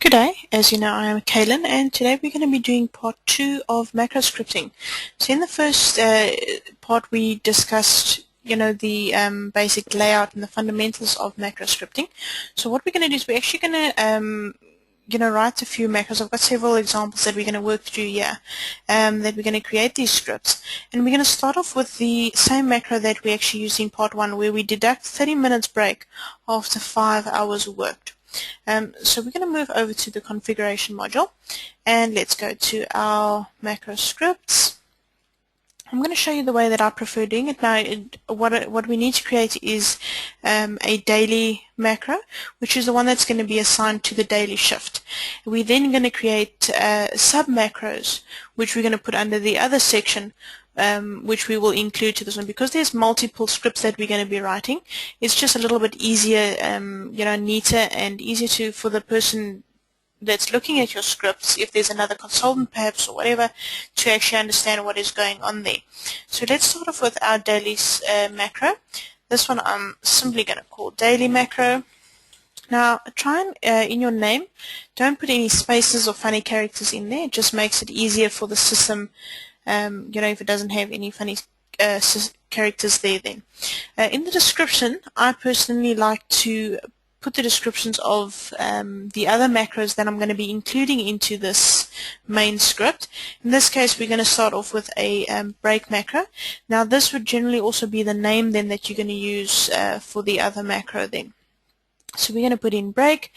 Good day. As you know, I am Kaylin, and today we're going to be doing part 2 of macro scripting. So in the first part we discussed the basic layout and the fundamentals of macro scripting. So what we're going to do is we're actually going to write a few macros. I've got several examples that we're going to work through here, that we're going to create these scripts. And we're going to start off with the same macro that we actually used in part 1, where we deduct 30 minutes break after 5 hours worked. So we're going to move over to the configuration module, and let's go to our macro scripts. I'm going to show you the way that I prefer doing it. Now, what we need to create is a daily macro, which is the one that's going to be assigned to the daily shift. We're then going to create sub-macros, which we're going to put under the other section, which we will include to this one. Because there's multiple scripts that we're going to be writing, it's just a little bit easier, neater and easier for the person that's looking at your scripts, if there's another consultant perhaps or whatever, to actually understand what is going on there. So let's start off with our daily macro. This one I'm simply going to call daily macro. Now try and in your name don't put any spaces or funny characters in there. It just makes it easier for the system, if it doesn't have any funny characters there then. In the description, I personally like to put the descriptions of the other macros that I'm going to be including into this main script. In this case, we're going to start off with a break macro. Now this would generally also be the name then that you're going to use for the other macro then. So we're going to put in break,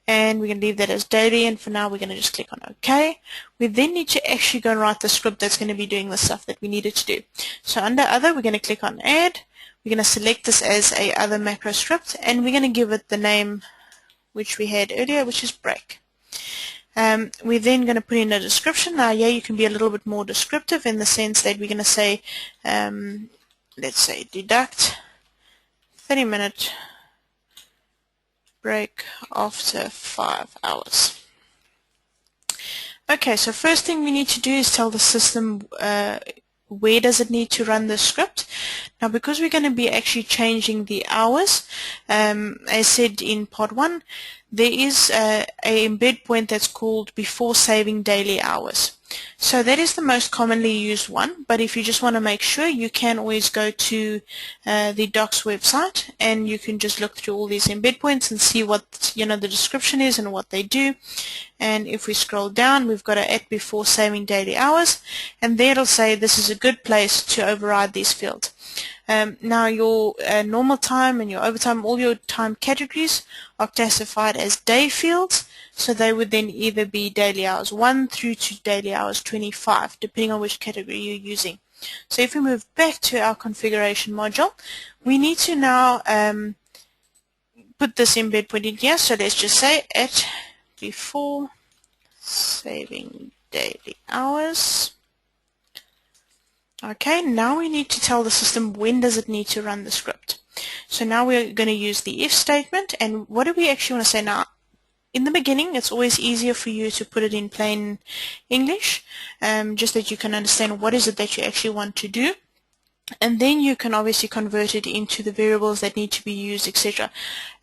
and we're going to leave that as daily, and for now we're going to just click on OK. We then need to actually go and write the script that's going to be doing the stuff that we needed to do. So under other, we're going to click on add. We're going to select this as a other macro script, and we're going to give it the name which we had earlier, which is break. We're then going to put in a description. Now, yeah, you can be a little bit more descriptive in the sense that we're going to say, let's say, deduct 30-minute break after 5 hours. Okay, so first thing we need to do is tell the system where does it need to run the script. Now, because we're going to be actually changing the hours, as said in part 1, there is a embed point that's called before saving daily hours. So that is the most commonly used one, but if you just want to make sure, you can always go to the Docs website, and you can just look through all these embed points and see what the description is and what they do. And if we scroll down, we've got a at before saving daily hours, and there it'll say this is a good place to override these fields. Now your normal time and your overtime, all your time categories are classified as day fields, so they would then either be daily hours 1 through to daily hours 25, depending on which category you're using. So if we move back to our configuration module, we need to now put this embed point in here. So let's just say at before saving daily hours. Okay, now we need to tell the system when does it need to run the script. So now we're going to use the if statement, and what do we actually want to say now? In the beginning, it's always easier for you to put it in plain English, just that you can understand what is it that you actually want to do. And then you can obviously convert it into the variables that need to be used, etc.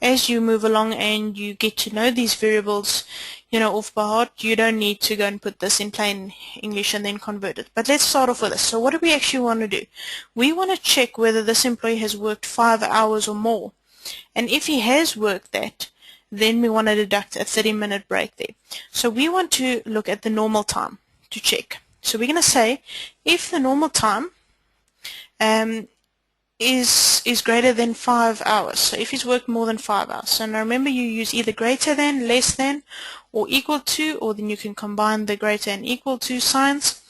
As you move along and you get to know these variables, off by heart, you don't need to go and put this in plain English and then convert it. But let's start off with this. So what do we actually want to do? We want to check whether this employee has worked 5 hours or more. And if he has worked that, then we want to deduct a 30-minute break there. So we want to look at the normal time to check. So we're going to say if the normal time is greater than 5 hours. So if he's worked more than 5 hours. So now remember, you use either greater than, less than, or equal to, or then you can combine the greater and equal to signs.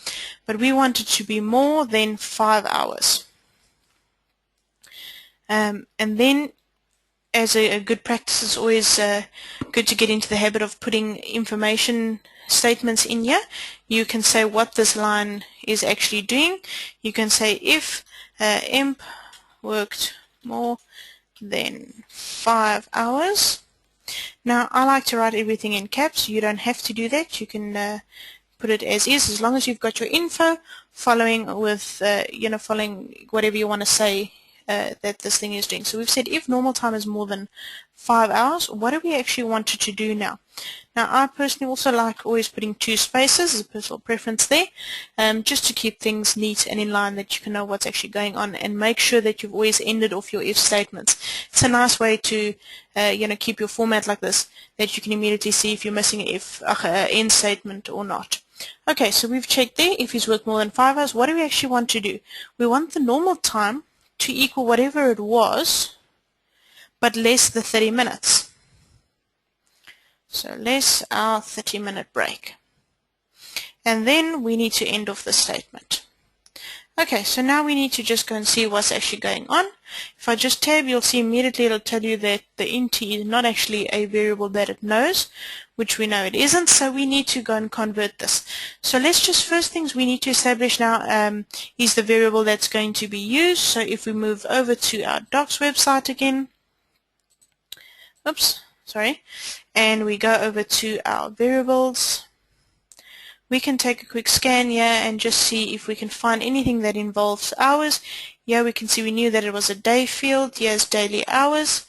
But we want it to be more than 5 hours. And then, as a good practice, it's always good to get into the habit of putting information statements in here. You can say what this line is actually doing. You can say if emp worked more than 5 hours. Now, I like to write everything in caps. You don't have to do that. You can put it as long as you've got your info following with, following whatever you want to say that this thing is doing. So we've said if normal time is more than 5 hours, what do we actually want it to do now? Now, I personally also like always putting 2 spaces as a personal preference there, just to keep things neat and in line, that you can know what's actually going on, and make sure that you've always ended off your if statements. It's a nice way to keep your format like this, that you can immediately see if you're missing an if end statement or not. Okay, so we've checked there if he's worked more than 5 hours. What do we actually want to do? We want the normal time to equal whatever it was, but less the 30 minutes. So less our 30-minute break. And then we need to end off the statement. Okay, so now we need to just go and see what's actually going on. If I just tab, you'll see immediately it'll tell you that the int is not actually a variable that it knows, which we know it isn't, so we need to go and convert this. So let's just, first things we need to establish now is the variable that's going to be used. So if we move over to our docs website again, and we go over to our variables, we can take a quick scan here and just see if we can find anything that involves hours. Here we can see we knew that it was a day field. Here's daily hours,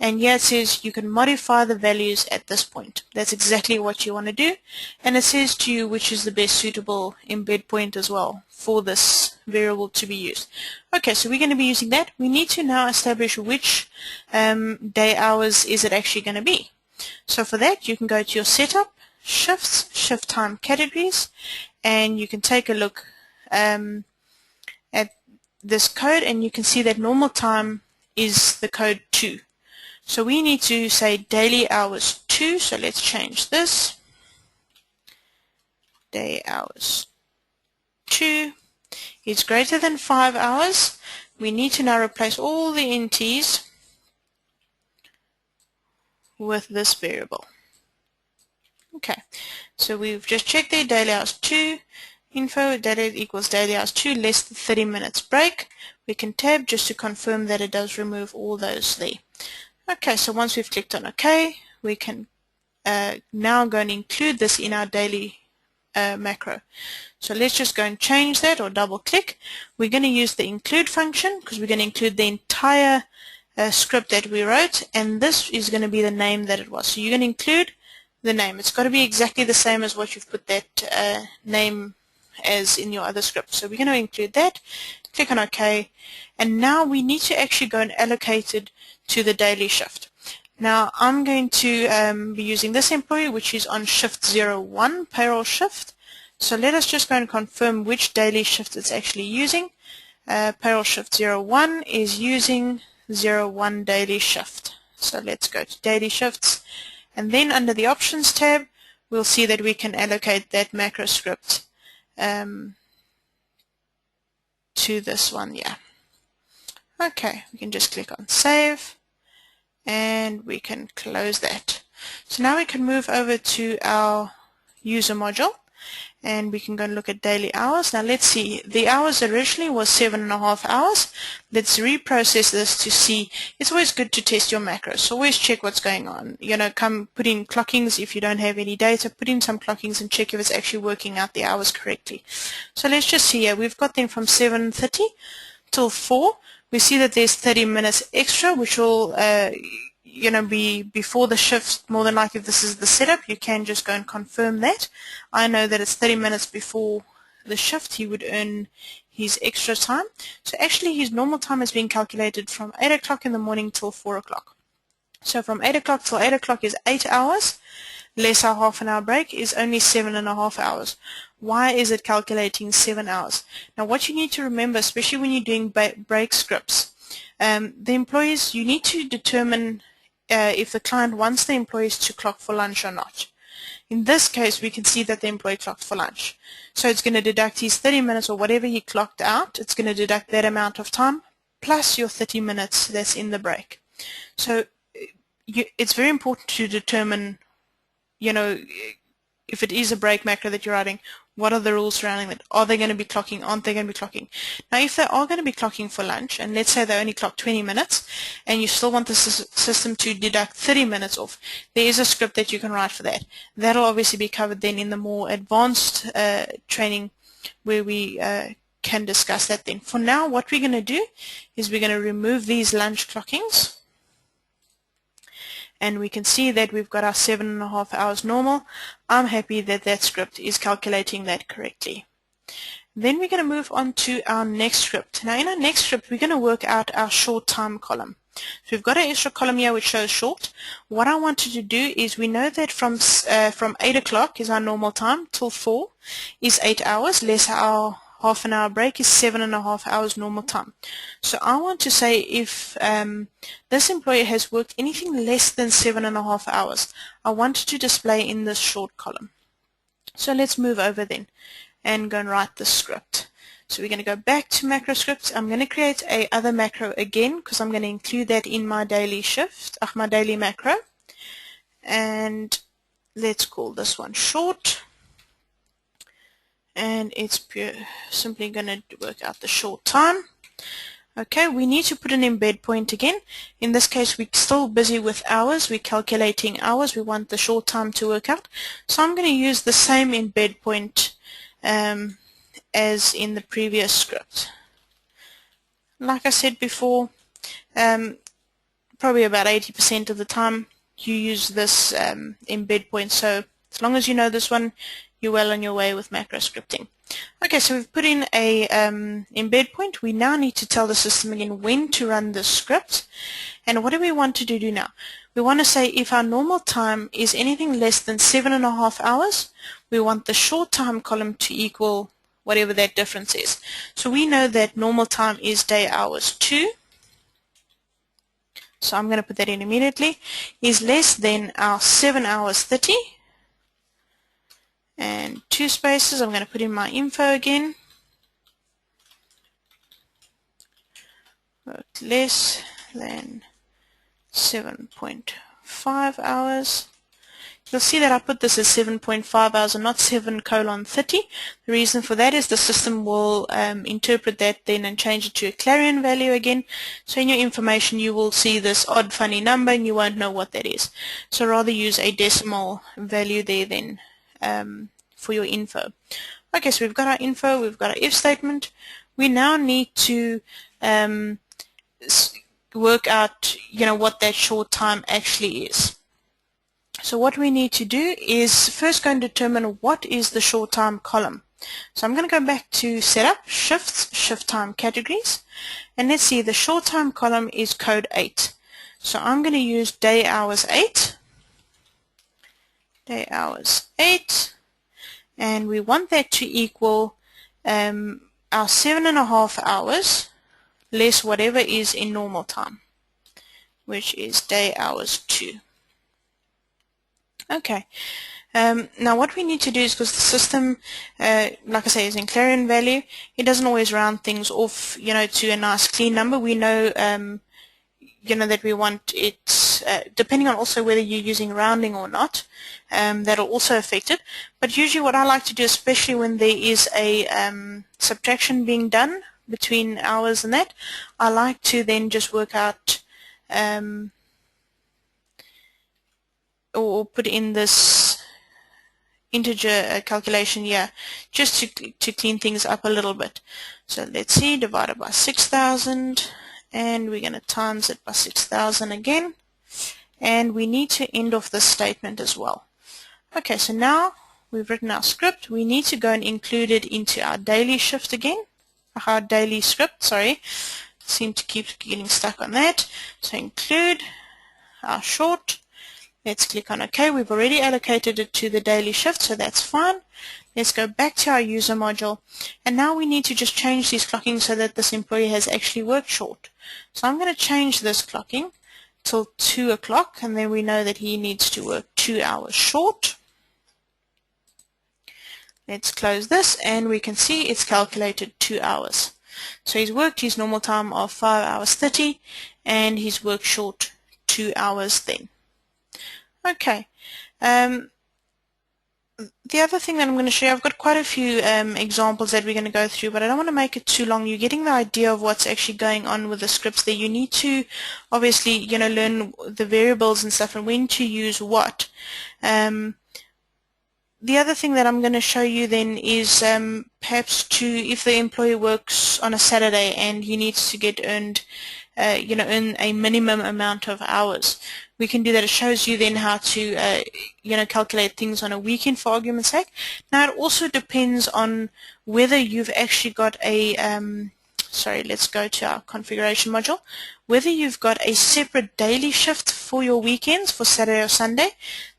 and here it says you can modify the values at this point. That's exactly what you want to do, and it says to you which is the best suitable embed point as well for this variable to be used. Okay, so we're going to be using that. We need to now establish which day hours is it actually going to be. So for that, you can go to your setup, shifts, shift time categories, and you can take a look at this code, and you can see that normal time is the code 2. So we need to say daily hours 2, so let's change this. Day hours 2 is greater than 5 hours. We need to now replace all the NTs with this variable. Okay, so we've just checked there, daily hours 2, info, daily equals daily hours 2 less than 30 minutes break. We can tab just to confirm that it does remove all those there. Okay, so once we've clicked on OK, we can now go and include this in our daily macro. So let's just go and change that, or double click. We're going to use the include function because we're going to include the entire script that we wrote, and this is going to be the name that it was. So you're going to include the name. It's got to be exactly the same as what you've put that name as in your other script. So we're going to include that, click on OK, and now we need to actually go and allocate it to the daily shift. Now I'm going to be using this employee, which is on shift 01, payroll shift. So let us just go and confirm which daily shift it's actually using. Payroll shift 01 is using 01 daily shift. So let's go to daily shifts, and then under the options tab we'll see that we can allocate that macro script to this one. Yeah. Okay, we can just click on save and we can close that. So now we can move over to our user module, and we can go and look at daily hours. Now let's see, the hours originally was 7.5 hours. Let's reprocess this to see. It's always good to test your macros, so always check what's going on. Come put in clockings. If you don't have any data, put in some clockings and check if it's actually working out the hours correctly. So let's just see here, we've got them from 7:30 till 4. We see that there's 30 minutes extra, which will be before the shift. More than likely, if this is the setup, you can just go and confirm that. I know that it's 30 minutes before the shift he would earn his extra time. So actually his normal time is being calculated from 8 o'clock in the morning till 4 o'clock. So from 8 o'clock till 8 o'clock is 8 hours, less our half an hour break is only 7.5 hours. Why is it calculating 7 hours? Now what you need to remember, especially when you're doing break scripts, the employees, you need to determine if the client wants the employees to clock for lunch or not. In this case, we can see that the employee clocked for lunch. So it's going to deduct his 30 minutes or whatever he clocked out. It's going to deduct that amount of time plus your 30 minutes that's in the break. So it's very important to determine, if it is a break macro that you're writing, what are the rules surrounding it? Are they going to be clocking? Aren't they going to be clocking? Now, if they are going to be clocking for lunch, and let's say they only clock 20 minutes, and you still want the system to deduct 30 minutes off, there is a script that you can write for that. That'll obviously be covered then in the more advanced training, where we can discuss that then. For now, what we're going to do is we're going to remove these lunch clockings. And we can see that we've got our 7.5 hours normal. I'm happy that that script is calculating that correctly. Then we're going to move on to our next script. Now in our next script, we're going to work out our short time column. So we've got an extra column here which shows short. What I wanted to do is, we know that from 8 o'clock is our normal time till 4 is 8 hours, less our half an hour break is 7.5 hours normal time. So I want to say if this employee has worked anything less than 7.5 hours, I want to display in this short column. So let's move over then and go and write the script. So we're going to go back to macro scripts. I'm going to create a other macro again because I'm going to include that in my daily shift, my daily macro. And let's call this one short. And it's simply going to work out the short time. Okay, we need to put an embed point again. In this case, we're still busy with hours. We're calculating hours. We want the short time to work out. So I'm going to use the same embed point as in the previous script. Like I said before, probably about 80% of the time you use this embed point. So as long as you know this one, you're well on your way with macro scripting. Okay, so we've put in a embed point. We now need to tell the system again when to run the script. And what do we want to do now? We want to say if our normal time is anything less than 7.5 hours, we want the short time column to equal whatever that difference is. So we know that normal time is day hours 2. So I'm going to put that in immediately. Is less than our 7 hours 30. And 2 spaces, I'm going to put in my info again. Worked less than 7.5 hours. You'll see that I put this as 7.5 hours and not 7:30. The reason for that is the system will interpret that then and change it to a clarion value again. So in your information you will see this odd funny number and you won't know what that is. So rather use a decimal value there then for your info. Okay, so we've got our info, we've got our if statement. We now need to work out, what that short time actually is. So what we need to do is first go and determine what is the short time column. So I'm going to go back to setup, shifts, shift time categories, and let's see, the short time column is code 8. So I'm going to use day hours 8, day hours 8, and we want that to equal our 7.5 hours less whatever is in normal time, which is day hours 2. Okay, now what we need to do is, because the system, like I say, is in clarion value, it doesn't always round things off, to a nice clean number. We know, that we want it, depending on also whether you're using rounding or not, that'll also affect it. But usually what I like to do, especially when there is a subtraction being done between hours and that, I like to then just work out or put in this integer calculation here just to clean things up a little bit. So let's see, divided by 6,000, and we're going to times it by 6,000 again, and we need to end off this statement as well. Okay, so now we've written our script. We need to go and include it into our daily shift again, our daily script, sorry. Seem to keep getting stuck on that. So include our short. Let's click on OK. We've already allocated it to the daily shift, so that's fine. Let's go back to our user module. And now we need to just change these clocking so that this employee has actually worked short. So I'm going to change this clocking till 2 o'clock, and then we know that he needs to work 2 hours short. Let's close this, and we can see it's calculated 2 hours. So he's worked his normal time of 5 hours 30, and he's worked short 2 hours then. Okay, the other thing that I'm going to show you, I've got quite a few examples that we're going to go through, but I don't want to make it too long. You're getting the idea of what's actually going on with the scripts there. You need to obviously, learn the variables and stuff and when to use what. the other thing that I'm going to show you then is perhaps if the employee works on a Saturday and he needs to get earn a minimum amount of hours. We can do that. It shows you then how to, calculate things on a weekend for argument's sake. Now it also depends on whether you've actually got a, let's go to our configuration module, whether you've got a separate daily shift for your weekends for Saturday or Sunday.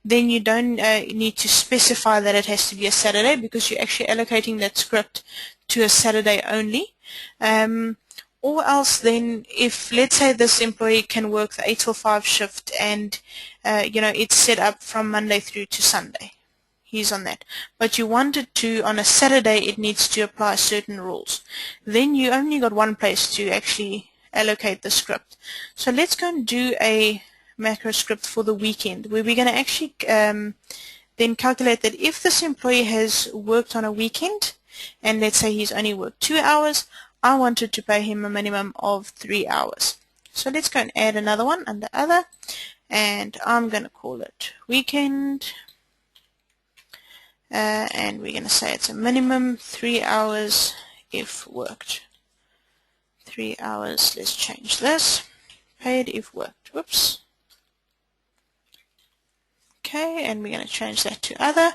Then you don't need to specify that it has to be a Saturday because you're actually allocating that script to a Saturday only. Or else then, if let's say this employee can work the 8 till 5 shift and it's set up from Monday through to Sunday, he's on that, but you wanted to on a Saturday it needs to apply certain rules, then you only got one place to actually allocate the script. So let's go and do a macro script for the weekend where we're going to actually then calculate that if this employee has worked on a weekend and let's say he's only worked 2 hours, I wanted to pay him a minimum of 3 hours. So let's go and add another one under other, and I'm going to call it weekend, and we're going to say it's a minimum 3 hours if worked. 3 hours, let's change this, paid if worked. Whoops. Okay, and we're going to change that to other.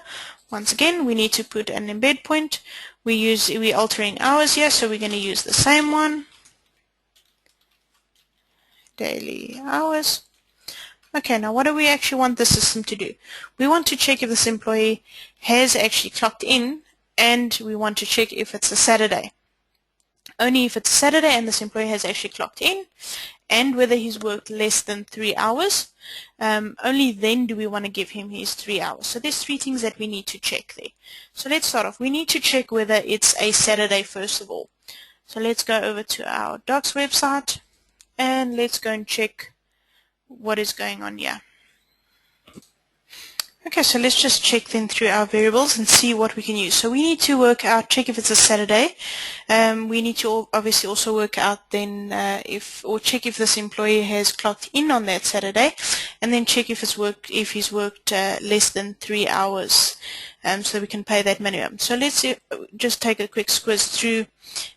Once again, we need to put an embed point. We're altering hours here, so we're going to use the same one. Daily hours. Okay, now what do we actually want the system to do? We want to check if this employee has actually clocked in, and we want to check if it's a Saturday. Only if it's a Saturday and this employee has actually clocked in, and whether he's worked less than 3 hours, only then do we want to give him his 3 hours. So there's 3 things that we need to check there. So let's start off. We need to check whether it's a Saturday first of all. So let's go over to our docs website and let's go and check what is going on here. Okay, so let's just check then through our variables and see what we can use. So we need to work out, check if it's a Saturday. We need to obviously also work out then check if this employee has clocked in on that Saturday, and then check if he's worked less than 3 hours, so we can pay that minimum. So let's just take a quick squiz through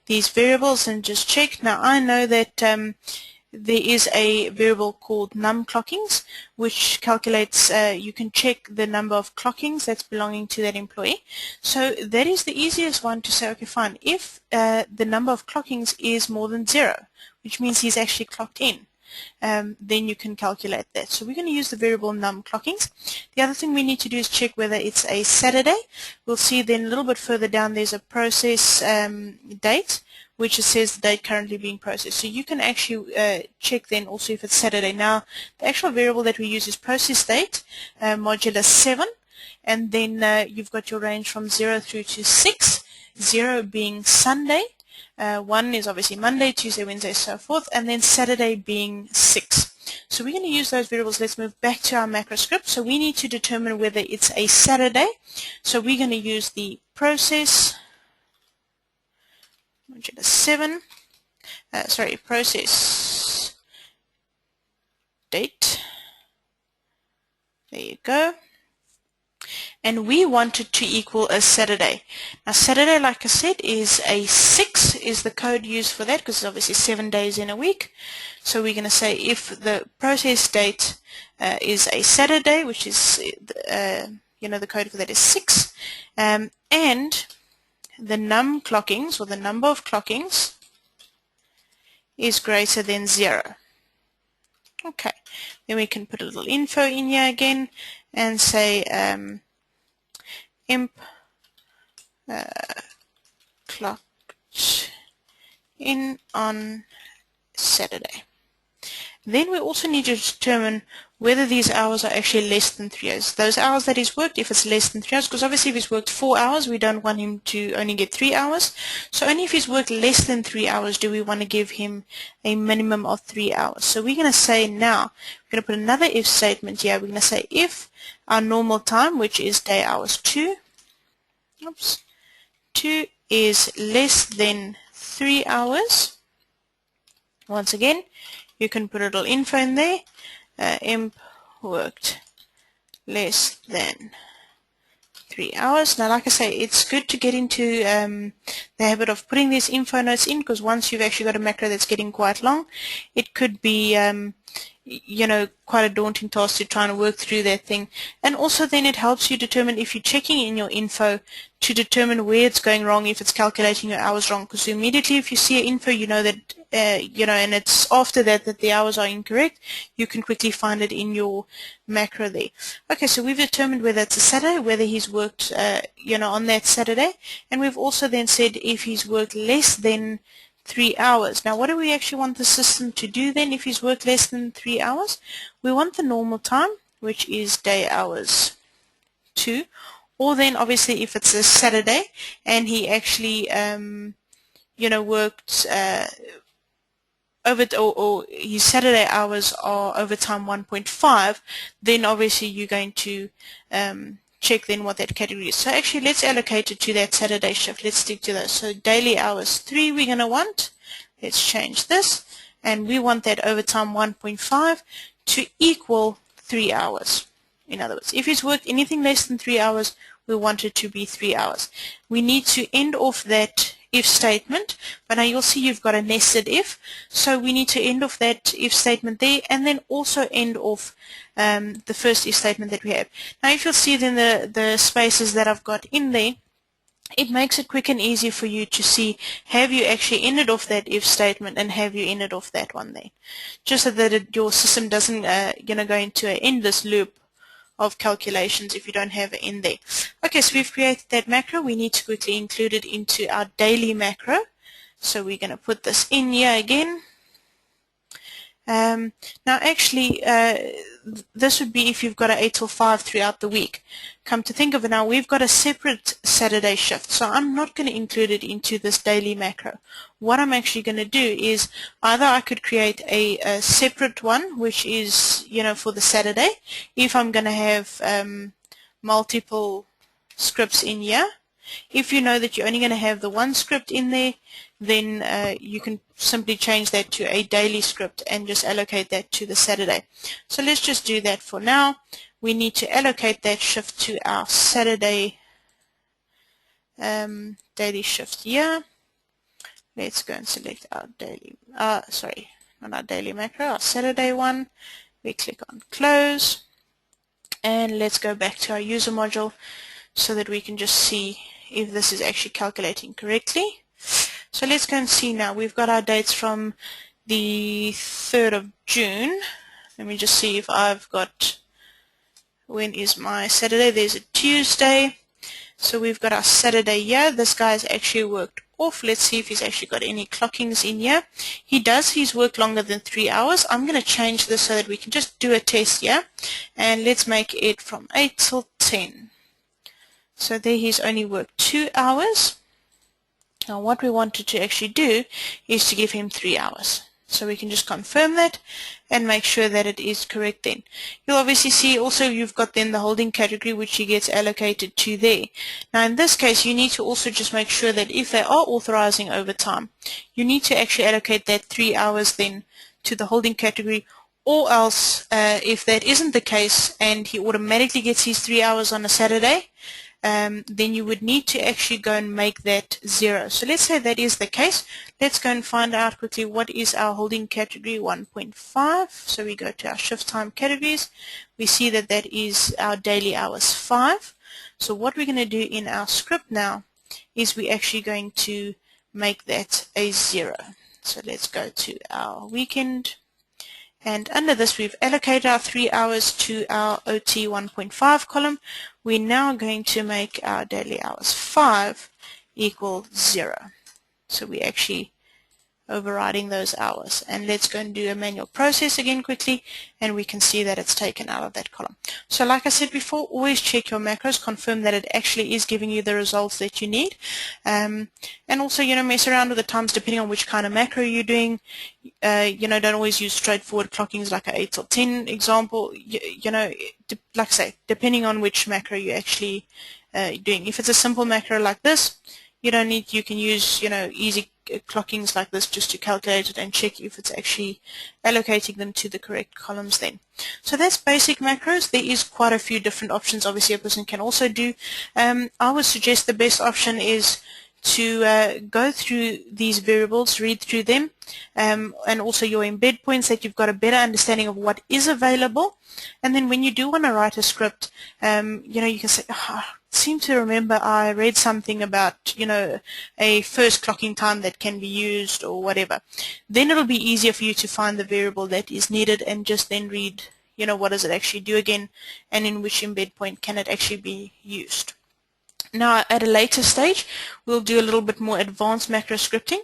these variables and just check. Now I know that there is a variable called num clockings, which calculates, you can check the number of clockings that's belonging to that employee. So that is the easiest one to say, okay, fine, if the number of clockings is more than 0, which means he's actually clocked in, then you can calculate that. So we're going to use the variable num clockings. The other thing we need to do is check whether it's a Saturday. We'll see then a little bit further down there's a process date, which says the date currently being processed. So you can actually check then also if it's Saturday. Now, the actual variable that we use is process date, modulo 7, and then you've got your range from 0 through to 6, 0 being Sunday, 1 is obviously Monday, Tuesday, Wednesday, so forth, and then Saturday being 6. So we're going to use those variables. Let's move back to our macro script. So we need to determine whether it's a Saturday. So we're going to use the process modulo 7, process date. There you go. And we want it to equal a Saturday. Now Saturday, like I said, is a 6 is the code used for that because it's obviously 7 days in a week. So we're going to say if the process date is a Saturday, which is, the code for that is 6, and the num clockings, or the number of clockings, is greater than 0. Okay, then we can put a little info in here again and say imp clocked in on Saturday. Then we also need to determine whether these hours are actually less than 3 hours. Those hours that he's worked, if it's less than 3 hours, because obviously if he's worked 4 hours, we don't want him to only get 3 hours. So only if he's worked less than 3 hours do we want to give him a minimum of 3 hours. So we're going to say now, we're going to put another if statement here. We're going to say if our normal time, which is day hours 2, 2 is less than 3 hours. Once again, you can put a little info in there. Imp worked less than 3 hours. Now, like I say, it's good to get into the habit of putting these info notes in, because once you've actually got a macro that's getting quite long, it could be you know, quite a daunting task to try and work through that thing. And also then it helps you determine, if you're checking in your info, to determine where it's going wrong, if it's calculating your hours wrong, because immediately if you see an info, you know that you know, and it's after that that the hours are incorrect, you can quickly find it in your macro there. Okay, so we've determined whether it's a Saturday, whether he's worked you know, on that Saturday, and we've also then said if he's worked less than 3 hours. Now, what do we actually want the system to do then if he's worked less than 3 hours? We want the normal time, which is day hours 2, or then obviously if it's a Saturday and he actually you know, worked or his Saturday hours are overtime 1.5, then obviously you're going to check then what that category is. So actually let's allocate it to that Saturday shift. Let's stick to those. So daily hours 3 we're going to want. Let's change this. And we want that overtime 1.5 to equal 3 hours. In other words, if he's worked anything less than 3 hours, we want it to be 3 hours. We need to end off that if statement, but now you'll see you've got a nested if, so we need to end off that if statement there, and then also end off the first if statement that we have. Now if you'll see then the spaces that I've got in there, it makes it quick and easy for you to see, have you actually ended off that if statement and have you ended off that one there, just so that your system doesn't you know, go into an endless loop of calculations if you don't have it in there. Okay, so we've created that macro. We need to quickly include it into our daily macro. So we're going to put this in here again. Now actually this would be if you've got an 8 till 5 throughout the week. Come to think of it now, we've got a separate Saturday shift, so I'm not going to include it into this daily macro. What I'm actually going to do is either I could create a separate one, which is, you know, for the Saturday, if I'm going to have multiple scripts in here. If you know that you're only going to have the one script in there, then you can simply change that to a daily script and just allocate that to the Saturday. So let's just do that for now. We need to allocate that shift to our Saturday daily shift here. Let's go and select our daily, sorry, not our daily macro, our Saturday one. We click on close, and let's go back to our user module so that we can just see if this is actually calculating correctly. So let's go and see now. We've got our dates from the 3rd of June. Let me just see if I've got, when is my Saturday? There's a Tuesday. So we've got our Saturday here. This guy's actually worked off. Let's see if he's actually got any clockings in here. He does. He's worked longer than 3 hours. I'm going to change this so that we can just do a test here. And let's make it from 8 till 10. So there he's only worked 2 hours. Now what we wanted to actually do is to give him 3 hours. So we can just confirm that and make sure that it is correct then. You'll obviously see also you've got then the holding category which he gets allocated to there. Now in this case you need to also just make sure that if they are authorizing overtime, you need to actually allocate that 3 hours then to the holding category, or else if that isn't the case and he automatically gets his 3 hours on a Saturday, then you would need to actually go and make that 0. So let's say that is the case. Let's go and find out quickly what is our holding category 1.5. So we go to our shift time categories. We see that that is our daily hours 5. So what we're going to do in our script now is we're actually going to make that a 0. So let's go to our weekend. And under this, we've allocated our 3 hours to our OT 1.5 column. We're now going to make our daily hours 5 equal 0. So we're actually overriding those hours. And let's go and do a manual process again quickly, and we can see that it's taken out of that column. So like I said before, always check your macros, confirm that it actually is giving you the results that you need. And also, you know, mess around with the times depending on which kind of macro you're doing. You know, don't always use straightforward clockings like an 8 till 10 example. You know, like I say, depending on which macro you're actually doing. If it's a simple macro like this, you don't need, you can use, you know, easy clockings like this just to calculate it and check if it's actually allocating them to the correct columns then. So that's basic macros. There is quite a few different options obviously a person can also do. I would suggest the best option is to go through these variables, read through them, and also your embed points, that you've got a better understanding of what is available. And then when you do want to write a script, you can say, seem to remember I read something about, a first clocking time that can be used or whatever. Then it'll be easier for you to find the variable that is needed and just then read, what does it actually do again, and in which embed point can it actually be used. Now, at a later stage, we'll do a little bit more advanced macro scripting,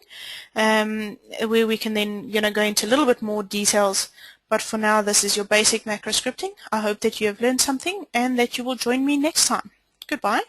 where we can then, go into a little bit more details. But for now, this is your basic macro scripting. I hope that you have learned something and that you will join me next time. Goodbye.